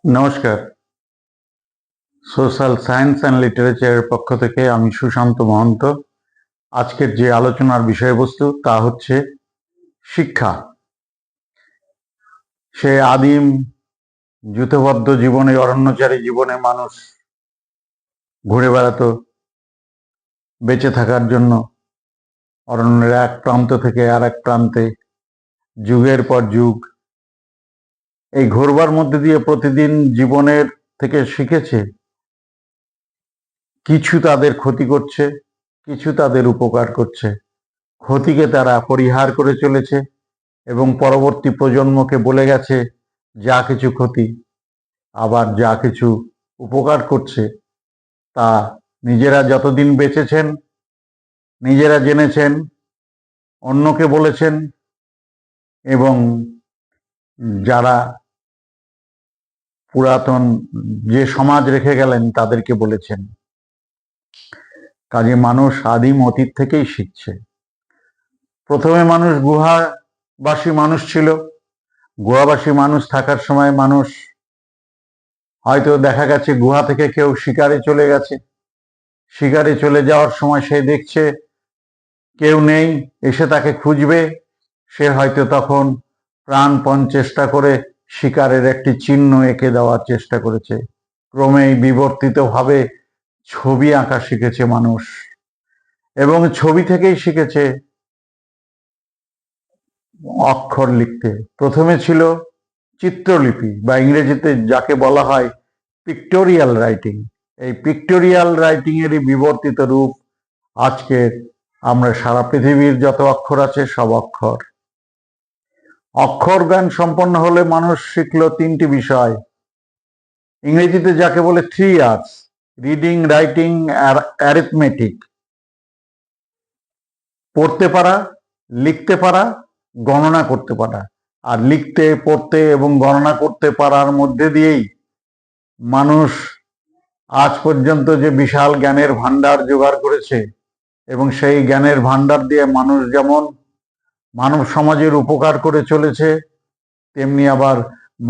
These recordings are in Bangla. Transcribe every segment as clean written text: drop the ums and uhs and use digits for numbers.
নমস্কার। সোশ্যাল সায়েন্স অ্যান্ড লিটারেচারের পক্ষ থেকে আমি সুশান্ত মহন্ত। আজকের যে আলোচনার বিষয়বস্তু তা হচ্ছে শিক্ষা। সে আদিম যূথবদ্ধ জীবনে, অরণ্যচারী জীবনে মানুষ ঘুরে বেড়াতো বেঁচে থাকার জন্য অরণ্যের এক প্রান্ত থেকে আর এক প্রান্তে, যুগের পর যুগ। এই ঘোরবার মধ্যে দিয়ে প্রতিদিন জীবনের থেকে শিখেছে, কিছু তাদের ক্ষতি করছে, কিছু তাদের উপকার করছে। ক্ষতিকে তারা পরিহার করে চলেছে এবং পরবর্তী প্রজন্মকে বলে গেছে যা কিছু ক্ষতি, আবার যা কিছু উপকার করছে তা নিজেরা যতদিন বেঁচেছেন, নিজেরা জেনেছেন, অন্যকে বলেছেন এবং যারা পুরাতন যে সমাজ রেখে গেলেন তাদেরকে বলেছেন। কাজে মানুষ আদিম অতীত থেকেই শিখছে। প্রথমে মানুষ গুহাবাসী মানুষ ছিল। গুহাবাসী মানুষ থাকার সময় মানুষ হয়তো দেখা গেছে গুহা থেকে কেউ শিকারে চলে গেছে। শিকারে চলে যাওয়ার সময় সে দেখছে কেউ নেই, এসে তাকে খুঁজবে। সে হয়তো তখন প্রাণপণ চেষ্টা করে শিকারের একটি চিহ্ন এঁকে দেওয়ার চেষ্টা করেছে। ক্রমেই বিবর্তিতভাবে ছবি আঁকা শিখেছে মানুষ এবং ছবি থেকেই শিখেছে অক্ষর লিখতে। প্রথমে ছিল চিত্রলিপি বা ইংরেজিতে যাকে বলা হয় পিক্টোরিয়াল রাইটিং। এই পিক্টোরিয়াল রাইটিং এরই বিবর্তিত রূপ আজকে আমরা সারা পৃথিবীর যত অক্ষর আছে সব অক্ষর। অক্ষর জ্ঞান সম্পন্ন হলে মানুষ শিখলো তিনটি বিষয়, ইংরেজিতে যাকে বলে 3 R's: রিডিং, রাইটিং আর অ্যারিথমেটিক। পড়তে পারা, লিখতে পারা, গণনা করতে পারা। আর লিখতে, পড়তে এবং গণনা করতে পারার মধ্যে দিয়েই মানুষ আজ পর্যন্ত যে বিশাল জ্ঞানের ভান্ডার জোগাড় করেছে এবং সেই জ্ঞানের ভান্ডার দিয়ে মানুষ যেমন মানব সমাজের উপকার করে চলেছে, তেমনি আবার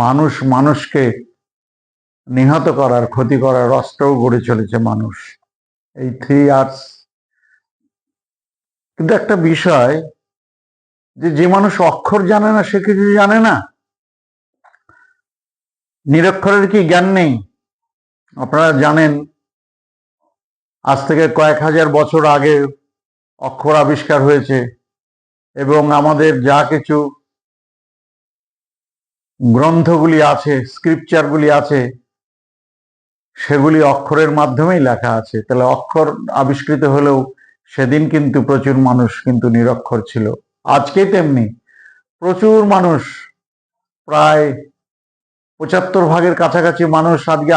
মানুষ মানুষকে নিহত করার, ক্ষতি করার অস্ত্রও গড়ে চলেছে মানুষ। এই 3 R's। কিন্তু একটা বিষয়, যে মানুষ অক্ষর জানে না সে কিছু জানে না। নিরক্ষরের কি জ্ঞান নেই? আপনারা জানেন আজ থেকে কয়েক হাজার বছর আগে অক্ষর আবিষ্কার হয়েছে এবং আমাদের যা কিছু গ্রন্থগুলি আছে, স্ক্রিপচারগুলি আছে, সেগুলি অক্ষরের মাধ্যমেই লেখা আছে। তাহলে অক্ষর আবিষ্কৃত হলেও সেদিন কিন্তু প্রচুর মানুষ কিন্তু নিরক্ষর ছিল। আজকে তেমনি প্রচুর মানুষ, প্রায় 75 ভাগের কাছাকাছি মানুষ আজকে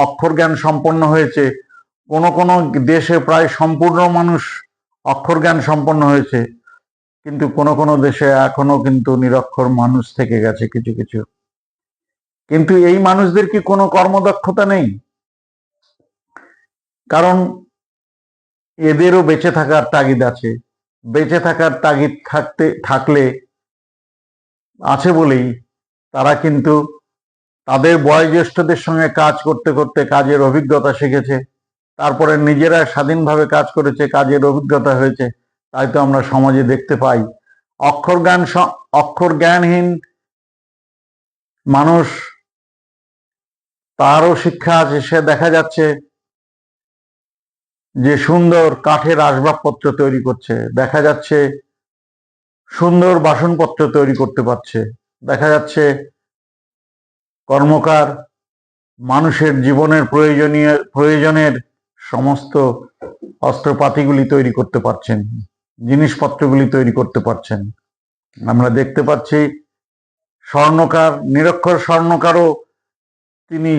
অক্ষর জ্ঞান সম্পন্ন হয়েছে। কোন কোন দেশে প্রায় সম্পূর্ণ মানুষ অক্ষর জ্ঞান সম্পন্ন হয়েছে, কিন্তু কোন কোন দেশে এখনো কিন্তু নিরক্ষর মানুষ থেকে গেছে কিছু কিছু। কিন্তু এই মানুষদের কি কোনো কর্মদক্ষতা নেই? কারণ এদেরও বেঁচে থাকার তাগিদ আছে। বেঁচে থাকার তাগিদ থাকলে আছে বলেই তারা কিন্তু তাদের বয়োজ্যেষ্ঠদের সঙ্গে কাজ করতে করতে কাজের অভিজ্ঞতা শিখেছে, তারপরে নিজেরা স্বাধীনভাবে কাজ করেছে, কাজের অভিজ্ঞতা হয়েছে। তাই তো আমরা সমাজে দেখতে পাই অক্ষর জ্ঞানহীন মানুষ, তারও শিক্ষা আছে, সে দেখা যাচ্ছে যে সুন্দর কাঠের আসবাবপত্র তৈরি করছে, দেখা যাচ্ছে সুন্দর বাসনপত্র তৈরি করতে পারছে, দেখা যাচ্ছে কর্মকার মানুষের জীবনের প্রয়োজনের সমস্ত অস্ত্রপাতিগুলি তৈরি করতে পারছেন, জিনিসপত্রগুলি তৈরি করতে পারছেন। আমরা দেখতে পাচ্ছি স্বর্ণকার, নিরক্ষর স্বর্ণকারও তিনি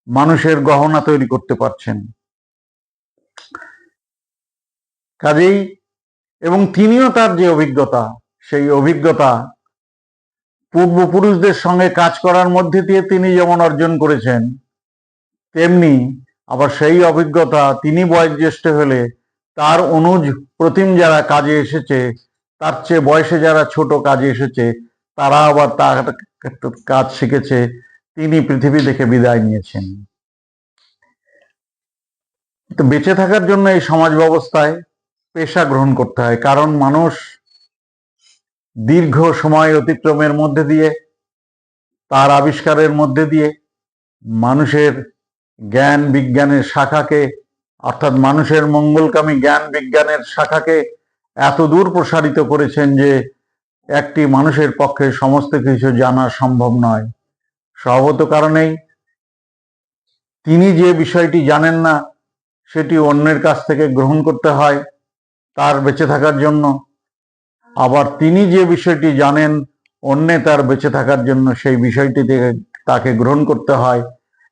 মানুষের গহনা তৈরি করতে পারছেন। কাজেই এবং তিনিও তার যে অভিজ্ঞতা, সেই অভিজ্ঞতা পূর্বপুরুষদের সঙ্গে কাজ করার মধ্যে দিয়ে তিনি যেমন অর্জন করেছেন, তেমনি আবার সেই অভিজ্ঞতা তিনি বয়োজ্যেষ্ঠ হলে তার অনুজ প্রতিম যারা কাজে এসেছে, তার চেয়ে বয়সে যারা ছোট কাজে এসেছে, তারা আবার তার কাজ শিখেছে, তিনি পৃথিবী থেকে বিদায় নিয়েছেন। তো বেঁচে থাকার জন্য এই সমাজ ব্যবস্থায় পেশা গ্রহণ করতে হয়, কারণ মানুষ দীর্ঘ সময় অতিক্রমের মধ্যে দিয়ে, তার আবিষ্কারের মধ্যে দিয়ে মানুষের জ্ঞান বিজ্ঞানের শাখাকে, অর্থাৎ মানুষের মঙ্গলকামী জ্ঞান বিজ্ঞানের শাখাকে এত দূর প্রসারিত করেছেন যে একটি মানুষের পক্ষে সমস্ত কিছু জানা সম্ভব নয়। স্বভাবত কারণেই তিনি যে বিষয়টি জানেন না সেটি অন্যের কাছ থেকে গ্রহণ করতে হয় তার বেঁচে থাকার জন্য, আবার তিনি যে বিষয়টি জানেন অন্যে তার বেঁচে থাকার জন্য সেই বিষয়টি থেকে তাকে গ্রহণ করতে হয়,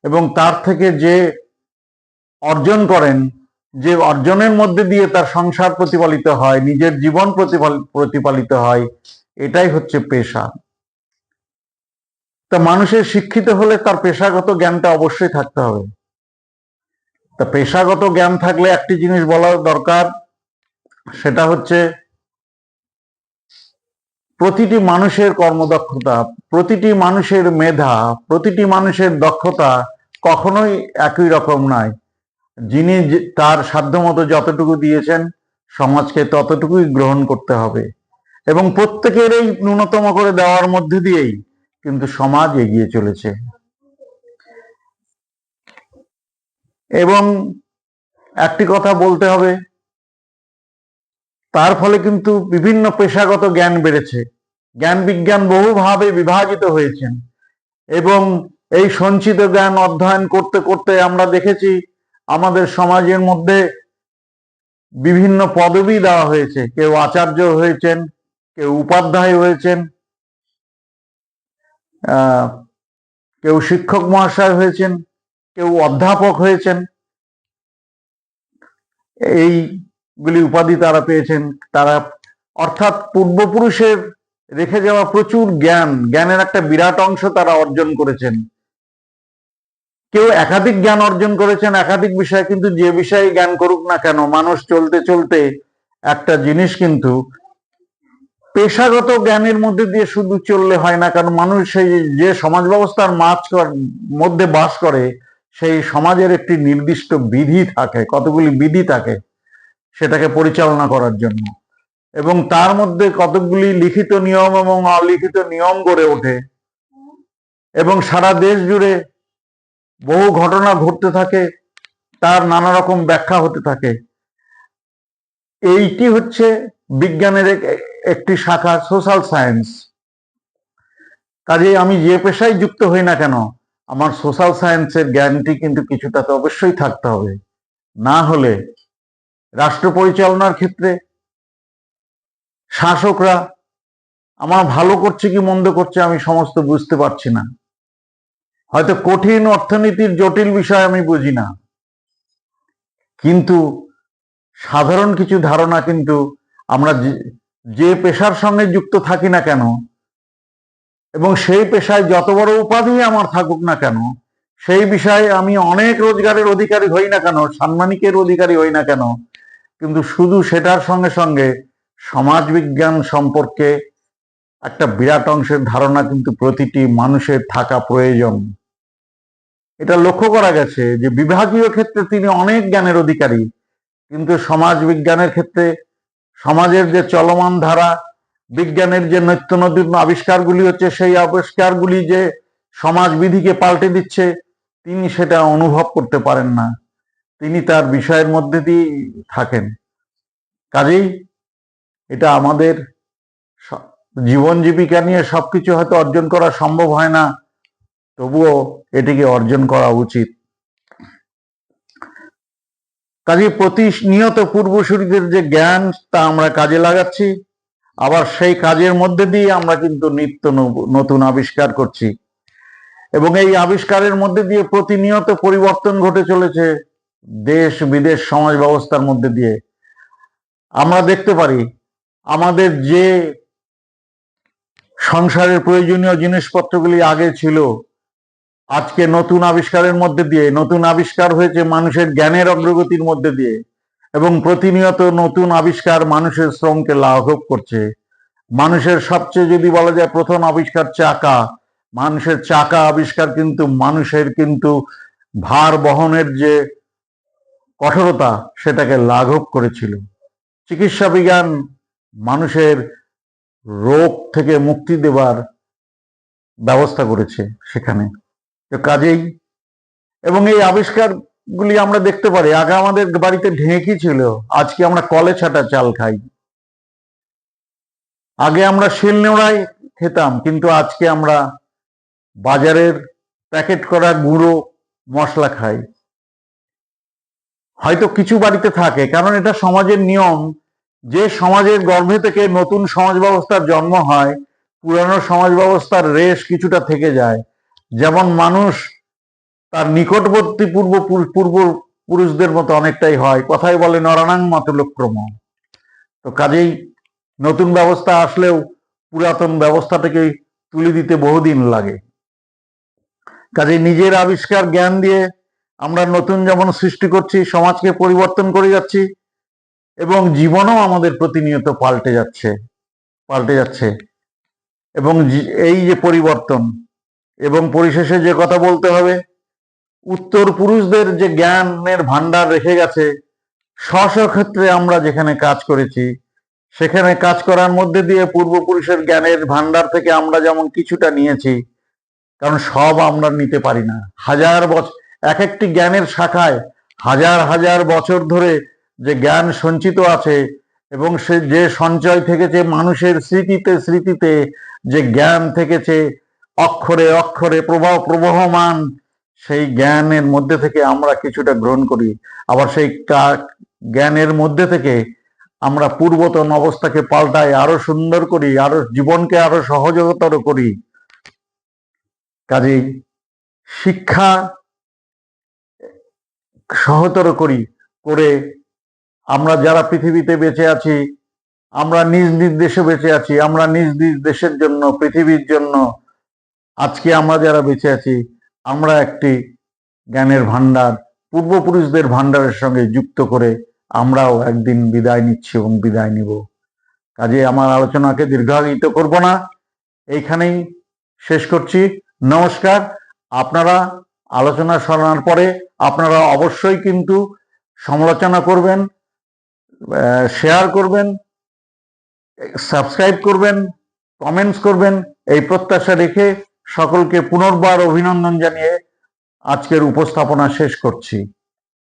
এবং তার থেকে যে অর্জন করেন, যে অর্জনের মধ্যে দিয়ে তার সংসার প্রতিপালিত হয়, নিজের জীবন প্রতিপালিত হয়, এটাই হচ্ছে পেশা। তা মানুষের শিক্ষিত হলে তার পেশাগত জ্ঞানটা অবশ্যই থাকতে হবে। তা পেশাগত জ্ঞান থাকলে একটি জিনিস বলা দরকার, সেটা হচ্ছে প্রতিটি মানুষের কর্মদক্ষতা, প্রতিটি মানুষের মেধা, প্রতিটি মানুষের দক্ষতা কখনোই একই রকম নয়। যিনি তার সাধ্যমতো যতটুকু দিয়েছেন সমাজকে ততটুকুই গ্রহণ করতে হবে, এবং প্রত্যেকের এই ন্যূনতম করে দেওয়ার মধ্যে দিয়েই কিন্তু সমাজ এগিয়ে চলেছে। এবং একটি কথা বলতে হবে, তার ফলে কিন্তু বিভিন্ন পেশাগত জ্ঞান বেড়েছে, জ্ঞান বিজ্ঞান বহুভাবে বিভাজিত হয়েছেন, এবং এই সঞ্চিত জ্ঞান অধ্যয়ন করতে করতে আমরা দেখেছি আমাদের সমাজের মধ্যে বিভিন্ন পদবি দেওয়া হয়েছে। কেউ আচার্য হয়েছেন, কেউ উপাধ্যায় হয়েছেন, কেউ শিক্ষক মহাশয় হয়েছেন, কেউ অধ্যাপক হয়েছেন। এইগুলি উপাধি তারা পেয়েছেন, তারা অর্থাৎ পূর্বপুরুষের রেখে যাওয়া প্রচুর জ্ঞানের একটা বিরাট অংশ তারা অর্জন করেছেন। কেউ একাধিক জ্ঞান অর্জন করেছেন একাধিক বিষয়, কিন্তু যে বিষয়ে জ্ঞান করুক না কেন, মানুষ চলতে চলতে একটা জিনিস কিন্তু পেশাগত জ্ঞানের মধ্যে দিয়ে শুধু চললে হয় না, কারণ মানুষ সেই যে সমাজ ব্যবস্থার মধ্যে বাস করে সেই সমাজের একটি নির্দিষ্ট বিধি থাকে, কতগুলি বিধি থাকে সেটাকে পরিচালনা করার জন্য, এবং তার মধ্যে কতগুলি লিখিত নিয়ম এবং অলিখিত নিয়ম গড়ে ওঠে, এবং সারা দেশ জুড়ে বহু ঘটনা ঘটতে থাকে, তার নানা রকম ব্যাখ্যা হতে থাকে। এইটি হচ্ছে বিজ্ঞানের একটি শাখা, সোশ্যাল সায়েন্স। কাজেই আমি যে পেশায় যুক্ত হই না কেন, আমার সোশ্যাল সায়েন্সের জ্ঞানটি কিন্তু কিছুটা তো অবশ্যই থাকতে হবে, না হলে রাষ্ট্র পরিচালনার ক্ষেত্রে শাসকরা আমার ভালো করছে কি মন্দ করছে আমি সমস্ত বুঝতে পারছি না, হয়তো কঠিন অর্থনীতির জটিল বিষয় আমি বুঝি না, কিন্তু সাধারণ কিছু ধারণা কিন্তু আমরা যে পেশার সঙ্গে যুক্ত থাকি না কেন, এবং সেই পেশায় যত বড় উপাধি আমার থাকুক না কেন, সেই বিষয়ে আমি অনেক রোজগারের অধিকারী হই না কেন, সাম্মানিকের অধিকারী হই না কেন, কিন্তু শুধু সেটার সঙ্গে সঙ্গে সমাজ বিজ্ঞান সম্পর্কে একটা বিরাট অংশের ধারণা কিন্তু প্রতিটি মানুষের থাকা প্রয়োজন। এটা লক্ষ্য করা গেছে যে বিভাগীয় ক্ষেত্রে তিনি অনেক জ্ঞানের অধিকারী, কিন্তু সমাজ বিজ্ঞানের ক্ষেত্রে সমাজের যে চলমান ধারা, বিজ্ঞানের যে নিত্য নতুন আবিষ্কারগুলি হচ্ছে, সেই আবিষ্কারগুলি যে সমাজ বিধিকে পাল্টে দিচ্ছে, তিনি সেটা অনুভব করতে পারেন না, তিনি তার বিষয়ের মধ্যে দিয়ে থাকেন। কাজেই এটা আমাদের জীবন জীবিকা নিয়ে সবকিছু হয়তো অর্জন করা সম্ভব হয় না, তবুও এটিকে অর্জন করা উচিত। কাজে প্রতিনিয়ত পূর্বসূরীদের যে জ্ঞান তা আমরা কাজে লাগাচ্ছি, আবার সেই কাজের মধ্যে দিয়ে আমরা কিন্তু নিত্য নতুন আবিষ্কার করছি, এবং এই আবিষ্কারের মধ্যে দিয়ে প্রতিনিয়ত পরিবর্তন ঘটে চলেছে দেশ বিদেশ সমাজ ব্যবস্থার মধ্যে দিয়ে। আমরা দেখতে পারি আমাদের যে সংসারের প্রয়োজনীয় জিনিসপত্রগুলি আগে ছিল, আজকে নতুন আবিষ্কারের মধ্যে দিয়ে, নতুন আবিষ্কার হয়েছে মানুষের জ্ঞানের অগ্রগতির মধ্যে দিয়ে, এবং প্রতিনিয়ত নতুন আবিষ্কার মানুষের শ্রমকে লাঘব করছে। মানুষের সবচেয়ে যদি বলা যায় প্রথম আবিষ্কার চাকা, মানুষের চাকা আবিষ্কার কিন্তু মানুষের কিন্তু ভার বহনের যে কঠোরতা সেটাকে লাঘব করেছিল। চিকিৎসা বিজ্ঞান মানুষের রোগ থেকে মুক্তি দেবার ব্যবস্থা করেছে সেখানে। তো কাজেই এবং এই আবিষ্কারগুলি আমরা দেখতে পারি। আগে আমাদের বাড়িতে ঢেঁকি ছিল, আজকে আমরা কলে ছাটা চাল খাই। আগে আমরা শিলনোড়ায় খেতাম, কিন্তু আজকে আমরা বাজারের প্যাকেট করা গুঁড়ো মশলা খাই। হয়তো কিছু বাড়িতে থাকে, কারণ এটা সমাজের নিয়ম। যে সমাজের গর্ভে থেকে নতুন সমাজ ব্যবস্থার জন্ম হয়, পুরানো সমাজ ব্যবস্থার রেশ কিছুটা থেকে যায়। যেমন মানুষ তার নিকটবর্তী পূর্বপুরুষদের মতো অনেকটাই হয়। কথাই বলে নরাণাং মতলক্রম। তো কাজেই নতুন ব্যবস্থা আসলেও পুরাতন ব্যবস্থাটাকে তুলে দিতে বহুদিন লাগে। কাজেই নিজের আবিষ্কার জ্ঞান দিয়ে আমরা নতুন যেমন সৃষ্টি করছি, সমাজকে পরিবর্তন করে যাচ্ছি, এবং জীবনও আমাদের প্রতিনিয়ত পাল্টে যাচ্ছে। এবং এই যে পরিবর্তন, এবং পরিশেষে যে কথা বলতে হবে, উত্তর পুরুষদের যে জ্ঞানের ভান্ডার রেখে গেছে, স্ব ক্ষেত্রে আমরা যেখানে কাজ করেছি, সেখানে কাজ করার মধ্যে দিয়ে পূর্বপুরুষের জ্ঞানের ভান্ডার থেকে আমরা যেমন কিছুটা নিয়েছি, কারণ সব আমরা নিতে পারি না। হাজার বছর এক একটি জ্ঞানের শাখায় হাজার হাজার বছর ধরে যে জ্ঞান সঞ্চিত আছে, এবং সে যে সঞ্চয় থেকেছে মানুষের স্মৃতিতে যে জ্ঞান থেকেছে, অক্ষরে অক্ষরে প্রবহমান, সেই জ্ঞানের মধ্যে থেকে আমরা কিছুটা গ্রহণ করি। আবার সেই জ্ঞানের মধ্যে থেকে আমরা পূর্বতন অবস্থাকে পাল্টাই, আরো সুন্দর করি, আরো জীবনকে আরো সহজতর করি। কাজেই শিক্ষা সহজতর করে আমরা যারা পৃথিবীতে বেঁচে আছি, আমরা নিজ নিজ দেশে বেঁচে আছি, আমরা নিজ নিজ দেশের জন্য, পৃথিবীর জন্য আজকে আমরা যারা বেঁচে আছি, আমরা একটি জ্ঞানের ভান্ডার পূর্বপুরুষদের ভান্ডারের সঙ্গে যুক্ত করে আমরাও একদিন বিদায় নিচ্ছি এবং বিদায় নিব। কাজে আমার আলোচনাকে দীর্ঘায়িত করব না, এইখানেই শেষ করছি। নমস্কার। আপনারা আলোচনা শোনার পরে আপনারা অবশ্যই কিন্তু সমালোচনা করবেন, শেয়ার করবেন, সাবস্ক্রাইব করবেন, কমেন্টস করবেন, এই প্রত্যাশা রেখে সকলকে পুনর্বার অভিনন্দন জানিয়ে আজকের উপস্থাপনা শেষ করছি।